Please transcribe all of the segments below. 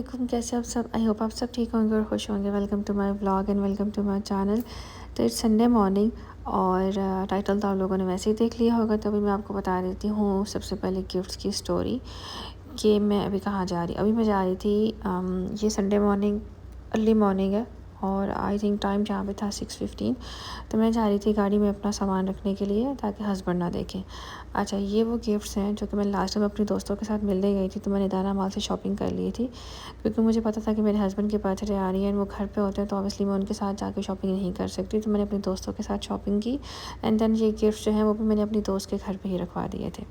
वालेकुम, कैसे आप सब? आई होप आप सब ठीक होंगे और खुश होंगे। Welcome to my vlog and welcome to my channel. तो इट्स संडे मॉर्निंग और टाइटल तो आप लोगों ने वैसे ही देख लिया होगा, तो अभी मैं आपको बता देती हूँ सबसे पहले गिफ्ट्स की स्टोरी कि मैं अभी कहाँ जा रही। अभी मैं जा रही थी ये संडे मॉर्निंग अर्ली मॉर्निंग है और आई थिंक टाइम जहाँ पे था 6:15। तो मैं जा रही थी गाड़ी में अपना सामान रखने के लिए ताकि हस्बैंड ना देखें। अच्छा, ये वो गिफ्ट्स हैं जो कि मैं लास्ट टाइम अपने दोस्तों के साथ मिलने गई थी, तो मैंने दाना माल से शॉपिंग कर ली थी क्योंकि मुझे पता था कि मेरे हस्बैंड की बर्थडे आ रही है एंड वो घर पे होते हैं, तो ऑब्वियसली मैं उनके साथ जाके शॉपिंग नहीं कर सकती। तो मैंने अपने दोस्तों के साथ शॉपिंग की एंड देन ये गिफ्ट जो हैं वो भी मैंने अपनी दोस्त के घर पे ही रखवा दिए थे।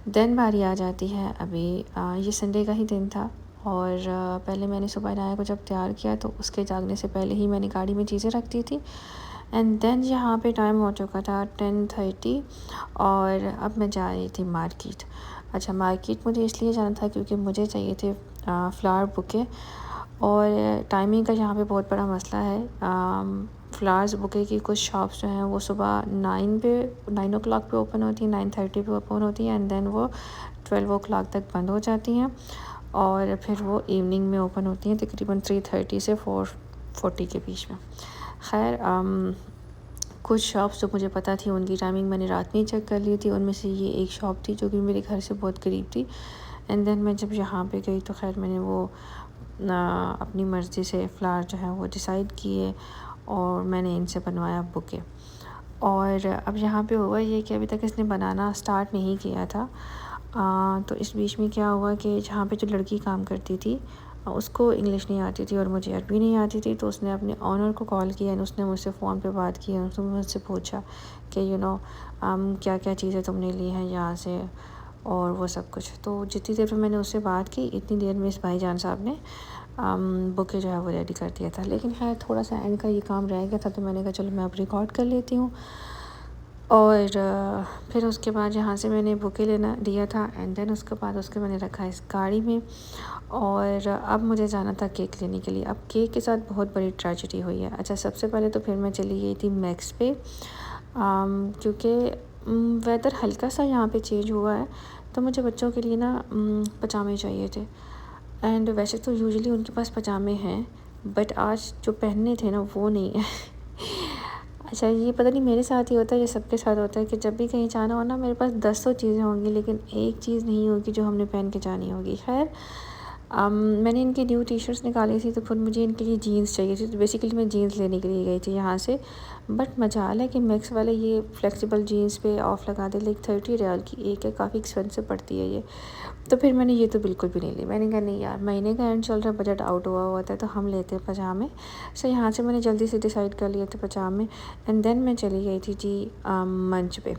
देन बारी आ जाती है अभी ये संडे का ही दिन था और पहले मैंने सुबह नाया को जब तैयार किया तो उसके जागने से पहले ही मैंने गाड़ी में चीज़ें रख दी थी एंड देन यहाँ पे टाइम हो चुका था 10:30 और अब मैं जा रही थी मार्केट। अच्छा, मार्केट मुझे इसलिए जाना था क्योंकि मुझे चाहिए थे फ्लावर बुके और टाइमिंग का यहाँ पे बहुत बड़ा मसला है। फ्लावर्स बुके की कुछ शॉप्स जो हैं वो सुबह 9 o'clock पे ओपन होती हैं, 9:30 पे ओपन होती हैं एंड देन वो 12 o'clock तक बंद हो जाती हैं और फिर वो इवनिंग में ओपन होती हैं तकरीबन 3:30 से 4:40 के बीच में। खैर कुछ शॉप्स जो मुझे पता थी उनकी टाइमिंग मैंने रात में ही चेक कर ली थी। उनमें से ये एक शॉप थी जो कि मेरे घर से बहुत करीब थी एंड देन मैं जब यहाँ पे गई तो खैर मैंने वो अपनी मर्ज़ी से फ्लावर जो है वो डिसाइड किए और मैंने इनसे बनवाया बुके। और अब यहाँ पे हुआ ये कि अभी तक इसने बनाना स्टार्ट नहीं किया था। तो इस बीच में क्या हुआ कि जहाँ पे जो लड़की काम करती थी उसको इंग्लिश नहीं आती थी और मुझे अरबी नहीं आती थी, तो उसने अपने ऑनर को कॉल किया और उसने मुझसे फ़ोन पे बात की और उसने मुझसे पूछा कि क्या क्या चीज़ें तुमने ली हैं यहाँ से और वो सब कुछ। तो जितनी देर में मैंने उससे बात की इतनी देर में इस भाईजान साहब ने बुके जो है वो रेडी कर दिया था। लेकिन खैर थोड़ा सा एंड का ये काम रह गया था, तो मैंने कहा चलो मैं अब रिकॉर्ड कर लेती हूँ। और फिर उसके बाद यहाँ से मैंने बुके लेना दिया था एंड देन उसके बाद उसके मैंने रखा इस गाड़ी में और अब मुझे जाना था केक लेने के लिए। अब केक के साथ बहुत बड़ी ट्रेजेडी हुई है। अच्छा, सबसे पहले तो फिर मैं चली गई थी मैक्स पे क्योंकि वेदर हल्का सा यहाँ पे चेंज हुआ है, तो मुझे बच्चों के लिए ना पजामे चाहिए थे एंड वैसे तो यूजुअली उनके पास पजामे हैं बट आज जो पहनने थे ना वो नहीं है। अच्छा, ये पता नहीं मेरे साथ ही होता है या सबके साथ होता है कि जब भी कहीं जाना हो ना मेरे पास 10 चीज़ें होंगी लेकिन एक चीज़ नहीं होगी जो हमने पहन के जानी होगी। खैर मैंने इनकी न्यू टी शर्ट्स निकाली थी तो फिर मुझे इनके लिए जीन्स चाहिए थी, तो बेसिकली मैं जीन्स लेने के लिए गई थी यहाँ से। बट मजाल है कि मैक्स वाले ये फ्लेक्सिबल जीन्स पे ऑफ़ लगा दे, लाइक 30 रियाल की एक है, काफ़ी एक्सपेंसिव पड़ती है ये। तो फिर मैंने ये तो बिल्कुल भी नहीं ली। मैंने कहा नहीं यार, महीने का एंड चल रहा है, बजट आउट हुआ होता है, तो हम लेते हैं पजामे। सो यहाँ से मैंने जल्दी से डिसाइड कर लिए थे पजामे एंड देन मैं चली गई थी जी मंच पे।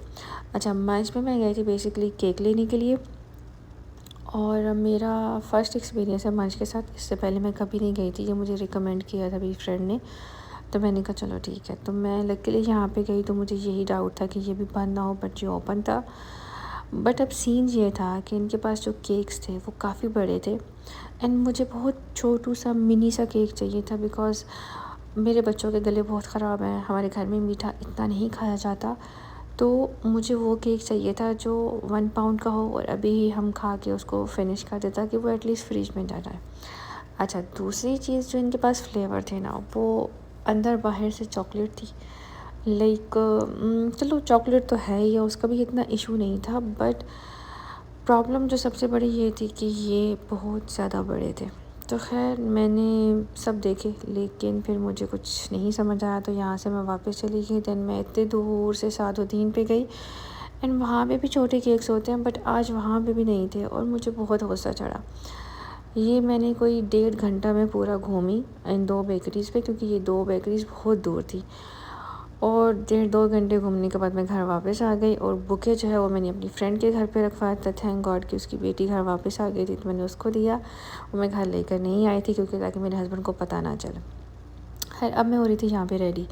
अच्छा, मंच पे मैं गई थी बेसिकली केक लेने के लिए और मेरा फ़र्स्ट एक्सपीरियंस है मंच के साथ। इससे पहले मैं कभी नहीं गई थी, ये मुझे रिकमेंड किया था मेरी फ्रेंड ने, तो मैंने कहा चलो ठीक है। तो मैं लकीली यहाँ पे गई तो मुझे यही डाउट था कि ये भी बंद ना हो, बट ये ओपन था। बट अब सीन ये था कि इनके पास जो केक्स थे वो काफ़ी बड़े थे एंड मुझे बहुत छोटू सा मिनी सा केक चाहिए था बिकॉज़ मेरे बच्चों के गले बहुत ख़राब हैं, हमारे घर में मीठा इतना नहीं खाया जाता, तो मुझे वो केक चाहिए था जो 1 पाउंड का हो और अभी ही हम खा के उसको फिनिश कर दें ताकि वो एटलीस्ट फ्रिज में ना जाए। अच्छा, दूसरी चीज़ जो इनके पास फ्लेवर थे ना वो अंदर बाहर से चॉकलेट थी। लाइक चलो चॉकलेट तो है ही है, उसका भी इतना इशू नहीं था, बट प्रॉब्लम जो सबसे बड़ी ये थी कि ये बहुत ज़्यादा बड़े थे। तो खैर मैंने सब देखे लेकिन फिर मुझे कुछ नहीं समझ आया, तो यहाँ से मैं वापस चली गई। देन मैं इतने दूर से सादुद्दीन पे गई एंड वहाँ पे भी छोटे केक्स होते हैं बट आज वहाँ पे भी नहीं थे और मुझे बहुत गुस्सा चढ़ा। ये मैंने कोई 1.5 घंटा में पूरा घूमी इन 2 बेकरीज़ पे क्योंकि ये 2 बेकरीज़ बहुत दूर थी और 1.5-2 घंटे घूमने के बाद मैं घर वापस आ गई और बुके जो है वो मैंने अपनी फ्रेंड के घर पे रखवाया था। थैंक गॉड कि उसकी बेटी घर वापस आ गई थी, तो मैंने उसको दिया। वो मैं घर लेकर नहीं आई थी क्योंकि ताकि मेरे हस्बैंड को पता ना चले। खैर अब मैं हो रही थी यहाँ पे रेडी।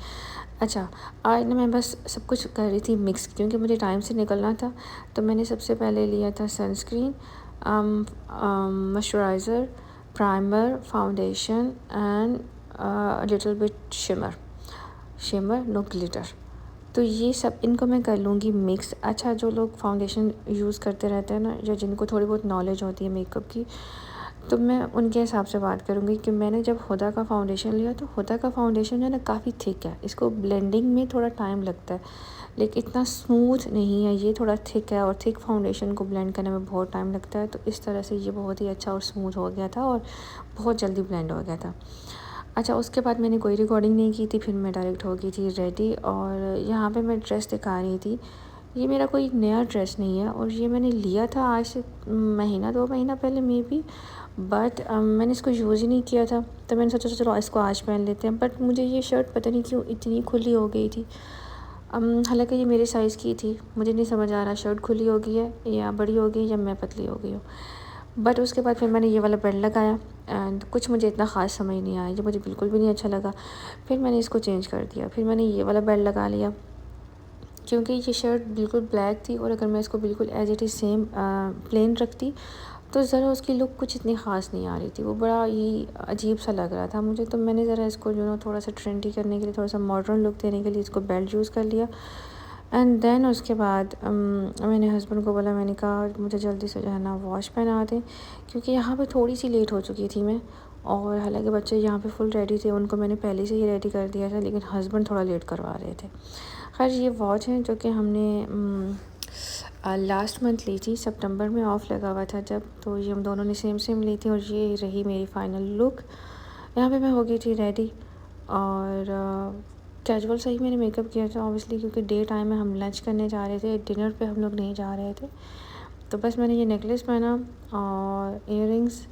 अच्छा, आज ना मैं बस सब कुछ कर रही थी मिक्स क्योंकि मुझे टाइम से निकलना था। तो मैंने सबसे पहले लिया था sunscreen, moisturiser, primer, foundation and little bit shimmer no glitter. तो ये सब इनको मैं कर लूँगी मिक्स। अच्छा, जो लोग फाउंडेशन यूज़ करते रहते हैं ना या जिनको थोड़ी बहुत नॉलेज होती है मेकअप की, तो मैं उनके हिसाब से बात करूँगी कि मैंने जब हुदा का फ़ाउंडेशन लिया तो हुदा का फ़ाउंडेशन जो है ना काफ़ी थिक है, इसको ब्लेंडिंग में थोड़ा टाइम लगता है, लेकिन इतना स्मूथ नहीं है, ये थोड़ा थिक है और थिक फाउंडेशन को ब्लेंड करने में बहुत टाइम लगता है। तो इस तरह से ये बहुत ही अच्छा और स्मूथ हो गया था और बहुत जल्दी ब्लेंड हो गया था। अच्छा, उसके बाद मैंने कोई रिकॉर्डिंग नहीं की थी, फिर मैं डायरेक्ट हो गई थी रेडी और यहाँ पे मैं ड्रेस दिखा रही थी। ये मेरा कोई नया ड्रेस नहीं है और ये मैंने लिया था आज से महीना 2 महीना पहले मे बी, बट मैंने इसको यूज़ ही नहीं किया था। तो मैंने सोचा चलो इसको आज पहन लेते हैं, बट मुझे ये शर्ट पता नहीं क्यों इतनी खुली हो गई थी। हालांकि ये मेरे साइज़ की थी, मुझे नहीं समझ आ रहा शर्ट खुली हो गई है या बड़ी हो गई या मैं पतली हो गई हूँ। बट उसके बाद फिर मैंने ये वाला बेल्ट लगाया एंड कुछ मुझे इतना ख़ास समझ नहीं आया, ये मुझे बिल्कुल भी नहीं अच्छा लगा। फिर मैंने इसको चेंज कर दिया, फिर मैंने ये वाला बेल्ट लगा लिया क्योंकि ये शर्ट बिल्कुल ब्लैक थी और अगर मैं इसको बिल्कुल as it is same plain रखती तो ज़रा उसकी लुक कुछ इतनी ख़ास नहीं आ रही थी, वो बड़ा ही अजीब सा लग रहा था मुझे। तो मैंने ज़रा इसको जो ना थोड़ा सा ट्रेंडी करने के लिए, थोड़ा सा मॉडर्न लुक देने के लिए इसको बेल्ट यूज़ कर लिया। एंड देन उसके बाद मैंने हस्बैंड को बोला, मैंने कहा मुझे जल्दी से जो है ना वॉश पहना दें, क्योंकि यहाँ पे थोड़ी सी लेट हो चुकी थी मैं। और हालांकि बच्चे यहाँ पे फुल रेडी थे, उनको मैंने पहले से ही रेडी कर दिया था, लेकिन हस्बैंड थोड़ा लेट करवा रहे थे। खैर ये वॉच है जो कि हमने लास्ट मंथ ली थी, सितंबर में ऑफ़ लगा हुआ था जब, तो ये हम दोनों ने सेम सेम ली थी और ये रही मेरी फ़ाइनल लुक। यहाँ पे मैं हो गई थी रेडी और कैजुअल सही मैंने मेकअप किया था ऑब्वियसली, क्योंकि डे टाइम में हम लंच करने जा रहे थे, डिनर पे हम लोग नहीं जा रहे थे। तो बस मैंने ये नेकलेस पहना और earrings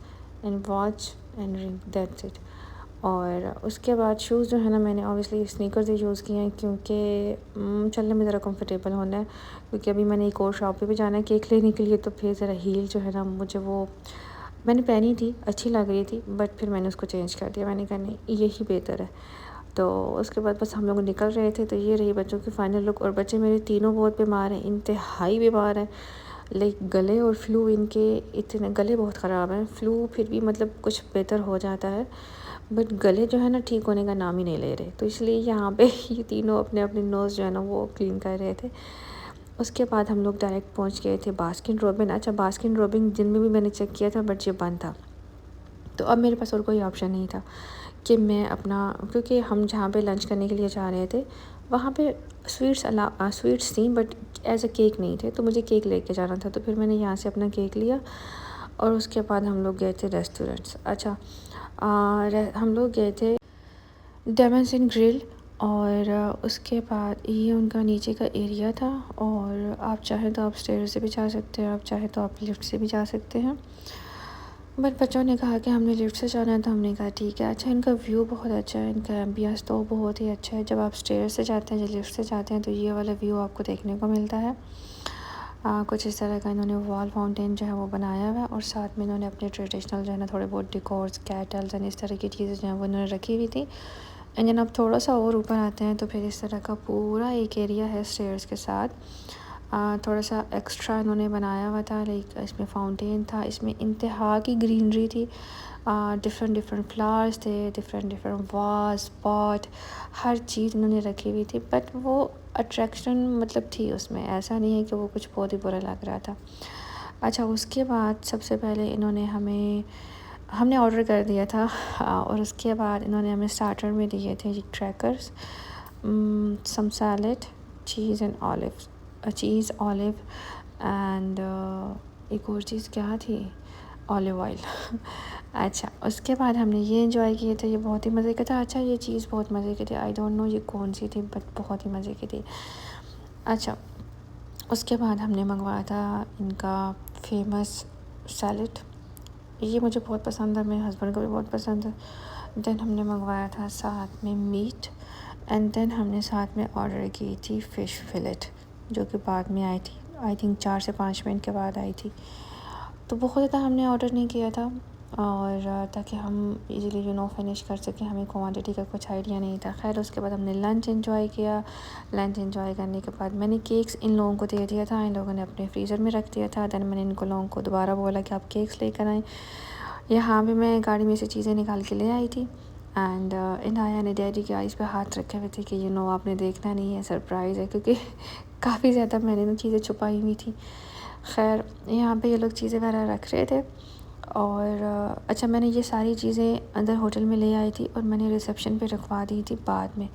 and watch and ring, that's it. और उसके बाद शूज़ जो है ना मैंने ऑब्वियसली स्नीकर्स ही यूज़ किए हैं, क्योंकि चलने में ज़रा कंफर्टेबल होना है, क्योंकि अभी मैंने एक और शॉप पे भी जाना है केक लेने के लिए। तो फिर ज़रा हील जो है ना, मुझे वो मैंने पहनी थी, अच्छी लग रही थी, बट फिर मैंने उसको चेंज कर दिया। मैंने कहा नहीं यही बेहतर है। तो उसके बाद बस हम लोग निकल रहे थे, तो ये रही बच्चों की फ़ाइनल लुक। और बच्चे मेरे तीनों बहुत बीमार हैं, इंतहाई बीमार हैं, लाइक गले और फ्लू इनके इतने, गले बहुत ख़राब हैं, फ्लू फिर भी मतलब कुछ बेहतर हो जाता है, बट गले जो है ना ठीक होने का नाम ही नहीं ले रहे। तो इसलिए यहाँ पे ये तीनों अपने अपने नोज़ जो है ना वो क्लीन कर रहे थे। उसके बाद हम लोग डायरेक्ट पहुँच गए थे बास्किन रॉबिन। अच्छा, बास्किन रॉबिन दिन में भी मैंने चेक किया था बट ये बंद था, तो अब मेरे पास और कोई ऑप्शन नहीं था कि मैं अपना, क्योंकि हम जहाँ पे लंच करने के लिए जा रहे थे वहाँ पे स्वीट्स थी बट एज अ केक नहीं थे, तो मुझे केक लेके जाना था। तो फिर मैंने यहाँ से अपना केक लिया और उसके बाद हम लोग गए थे रेस्टोरेंट्स। अच्छा, हम लोग गए थे डेमन्स इन ग्रिल और उसके बाद ये उनका नीचे का एरिया था और आप चाहें तो आप स्टेयर से भी जा सकते हैं, आप चाहें तो आप लिफ्ट से भी जा सकते हैं। बट बच्चों ने कहा कि हमने लिफ्ट से जाना है, तो हमने कहा ठीक है। अच्छा, इनका व्यू बहुत अच्छा है, इनका एम्बियंस तो बहुत ही अच्छा है। जब आप स्टेयर से जाते हैं, जब लिफ्ट से जाते हैं, तो ये वाला व्यू आपको देखने को मिलता है। कुछ इस तरह का इन्होंने वॉल फाउंटेन जो है वो बनाया हुआ है और साथ में इन्होंने अपने ट्रेडिशनल जो है ना थोड़े बहुत डिकोर्स, कैटल्स एंड इस तरह की चीज़ें जो हैं वो इन्होंने रखी हुई थी। एंड जब आप थोड़ा सा और ऊपर आते हैं तो फिर इस तरह का पूरा एक एरिया है स्टेयर्स के साथ। थोड़ा सा एक्स्ट्रा इन्होंने बनाया हुआ था, लाइक इसमें फाउंटेन था, इसमें इंतहा की ग्रीनरी थी, डिफरेंट डिफरेंट फ्लावर्स थे, डिफरेंट डिफरेंट वाज पॉट, हर चीज़ इन्होंने रखी हुई थी। बट वो अट्रैक्शन मतलब थी उसमें, ऐसा नहीं है कि वो कुछ बहुत ही बुरा लग रहा था। अच्छा, उसके बाद सबसे पहले हमने ऑर्डर कर दिया था और उसके बाद इन्होंने हमें स्टार्टर में दिए थे ये crackers, some salad, cheese and olive and एक और चीज़ क्या थी, ऑलिव ऑयल। अच्छा, उसके बाद हमने ये एंजॉय किए थे, ये बहुत ही मज़े का था। अच्छा, ये चीज़ बहुत मज़े की थी, आई डोंट नो ये कौन सी थी बट बहुत ही मज़े की थी। अच्छा, उसके बाद हमने मंगवाया था इनका फेमस सैलेड, ये मुझे बहुत पसंद है, मेरे हस्बैंड को भी बहुत पसंद है। देन हमने मंगवाया था साथ में मीट एंड देन हमने साथ में ऑर्डर की थी फ़िश फिलेट, जो कि बाद में आई थी, आई थिंक 4 से 5 मिनट के बाद आई थी। तो बहुत ज़्यादा हमने ऑर्डर नहीं किया था और ताकि हम इजीली फिनिश कर सकें, हमें क्वांटिटी का कुछ आइडिया नहीं था। खैर, उसके बाद हमने लंच एंजॉय किया। लंच एंजॉय करने के बाद मैंने केक्स इन लोगों को दे दिया था, इन लोगों ने अपने फ्रीज़र में रख दिया था। देन मैंने इनको लोगों को दोबारा बोला कि आप केक्स लेकर आएँ। यहाँ भी मैं गाड़ी में से चीज़ें निकाल के ले आई थी एंड इनाया ने डैडी के आइज़ पे हाथ रखे हुए थे कि आपने देखना नहीं है, सरप्राइज़ है, क्योंकि काफ़ी ज़्यादा मैंने ना चीज़ें छुपाई हुई थी। खैर, यहाँ पे ये लोग चीज़ें वगैरह रख रहे थे और अच्छा, मैंने ये सारी चीज़ें अंदर होटल में ले आई थी और मैंने रिसेप्शन पे रखवा दी थी बाद में।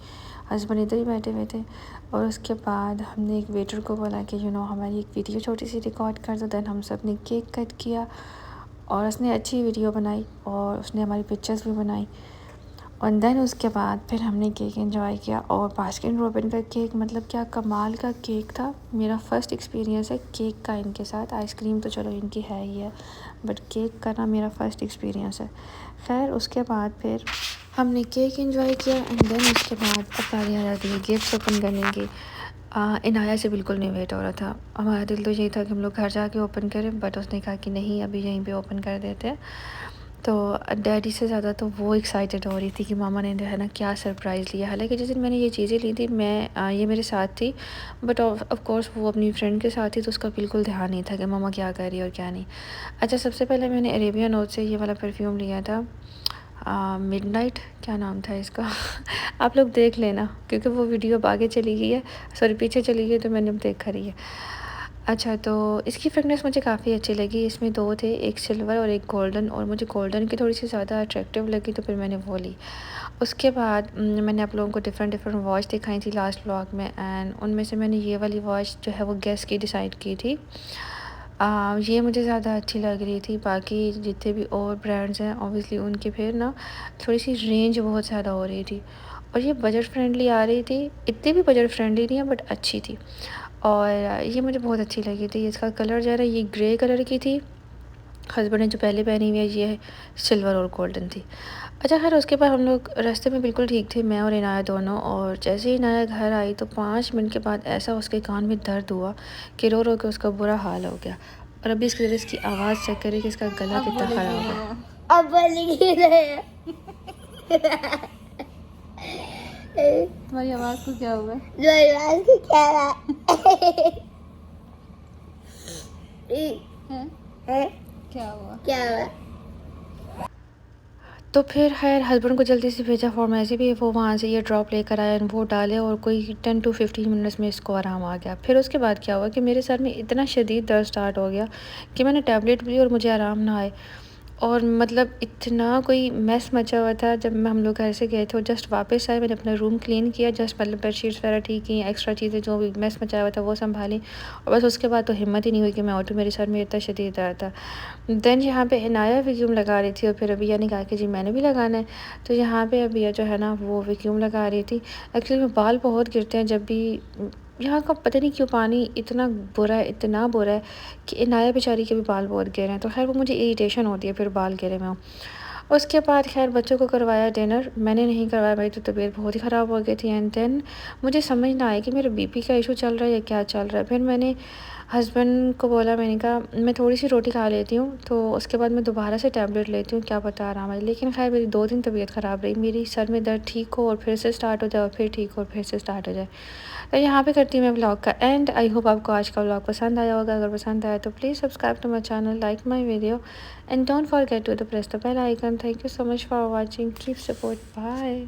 हस्बैंड इधर ही बैठे हुए थे और उसके बाद हमने एक वेटर को बोला कि हमारी एक वीडियो छोटी सी रिकॉर्ड कर दो। दैन हम सब ने केक कट किया और उसने अच्छी वीडियो बनाई और उसने हमारी पिक्चर्स भी बनाई। और दैन उसके बाद फिर हमने केक एंजॉय किया और बास्किन रॉबिन का केक मतलब क्या कमाल का केक था। मेरा फ़र्स्ट एक्सपीरियंस है केक का इनके साथ। आइसक्रीम तो चलो इनकी है ही है, बट केक का ना मेरा फ़र्स्ट एक्सपीरियंस है। खैर उसके बाद फिर हमने केक एंजॉय किया एंड देन उसके बाद अब बारी आ जाती है गिफ्ट्स ओपन करने की। इनाया से बिल्कुल नहीं वेट हो रहा था। हमारा दिल तो यही था कि हम लोग घर जाके ओपन करें, बट उसने कहा कि नहीं अभी यहीं पे ओपन कर देते हैं। तो डैडी से ज़्यादा तो वो एक्साइटेड हो रही थी कि मामा ने जो है ना क्या सरप्राइज़ लिया। हालांकि जिस दिन मैंने ये चीज़ें ली थी ये मेरे साथ थी, बट ऑफ कोर्स वो अपनी फ्रेंड के साथ थी तो उसका बिल्कुल ध्यान नहीं था कि मामा क्या कर रही है और क्या नहीं। अच्छा, सबसे पहले मैंने अरेबियन ओथ से ये वाला परफ्यूम लिया था, मिडनाइट क्या नाम था इसका आप लोग देख लेना क्योंकि वो वीडियो अब आगे चली गई है, सॉरी पीछे चली गई तो मैंने अब देखा रही है। अच्छा, तो इसकी फ्रेगनेंस मुझे काफ़ी अच्छी लगी। इसमें 2 थे, एक सिल्वर और एक गोल्डन, और मुझे गोल्डन की थोड़ी सी ज़्यादा अट्रैक्टिव लगी तो फिर मैंने वो ली। उसके बाद मैंने आप लोगों को डिफरेंट वॉच दिखाई थी लास्ट व्लॉग में, एंड उनमें से मैंने ये वाली वॉच जो है वो गेस की डिसाइड की थी। ये मुझे ज़्यादा अच्छी लग रही थी। बाकी जितने भी और ब्रांड्स हैं ऑब्वियसली उनकी फिर ना थोड़ी सी रेंज बहुत ज़्यादा हो रही थी और ये बजट फ्रेंडली आ रही थी। इतनी भी बजट फ्रेंडली नहीं है बट अच्छी थी और ये मुझे बहुत अच्छी लगी थी। इसका कलर जो है ना ये ग्रे कलर की थी। हस्बैंड ने जो पहले पहनी हुई है ये सिल्वर और गोल्डन थी। अच्छा, खैर उसके बाद हम लोग रास्ते में बिल्कुल ठीक थे, मैं और इनाया दोनों। और जैसे ही इनाया घर आई तो 5 मिनट के बाद ऐसा उसके कान में दर्द हुआ कि रो रो के उसका बुरा हाल हो गया। और अभी इसकी इसकी आवाज़ चेक करें कि इसका गला कितना ख़राब है। अब तुम्हारी आवाज को क्या हुआ? क्या हुआ? तो फिर खैर हस्बैंड को जल्दी से भेजा फॉर्मेसी भी, वो वहाँ से ये ड्रॉप लेकर आया, वो डाले और कोई 10 to 15 मिनट्स में इसको आराम आ गया। फिर उसके बाद क्या हुआ कि मेरे सर में इतना शदीद दर्द स्टार्ट हो गया कि मैंने टैबलेट ली और मुझे आराम ना आए। और मतलब इतना कोई मैस मचा हुआ था। जब हम लोग घर से गए थे और जस्ट वापस आए, मैंने अपना रूम क्लीन किया, जस्ट मतलब बेडशीट्स वगैरह ठीक की, एक्स्ट्रा चीज़ें जो भी मैस मचा हुआ था वो संभाली और बस उसके बाद तो हिम्मत ही नहीं हुई कि मैं उठूँ। मेरे सर में इतना शदीद दर्द था। देन यहाँ पे इनाया वैक्यूम लगा रही थी और फिर अबिया ने कहा कि जी मैंने भी लगाना है। तो यहाँ पे अबिया जो है ना वो वैक्यूम लगा रही थी। एक्चुअली में बाल बहुत गिरते हैं जब भी यहाँ का, पता नहीं क्यों पानी इतना बुरा है, इतना बुरा है कि इनाया बेचारी के भी बाल बहुत गिरे हैं। तो खैर वो मुझे इरिटेशन होती है फिर बाल गिरे में। उसके बाद खैर बच्चों को करवाया डिनर, मैंने नहीं करवाया, मेरी तो तबीयत बहुत ही ख़राब हो गई थी। एंड देन मुझे समझ ना आया कि मेरा बीपी का इशू चल रहा है या क्या चल रहा है। फिर मैंने हस्बैंड को बोला, मैंने कहा मैं थोड़ी सी रोटी खा लेती हूँ तो उसके बाद मैं दोबारा से टैबलेट लेती हूँ, क्या पता आराम आए। लेकिन खैर मेरी 2 दिन तबीयत ख़राब रही, मेरी सर में दर्द ठीक हो और फिर से स्टार्ट हो जाए और फिर ठीक हो और फिर से स्टार्ट हो जाए। तो यहाँ पे करती हूँ मैं व्लॉग का एंड। आई होप आपको आज का व्लॉग पसंद आया होगा। अगर पसंद आया तो please subscribe to my channel, like my video and don't forget to the press the bell icon. Thank you so much for watching, keep support, bye.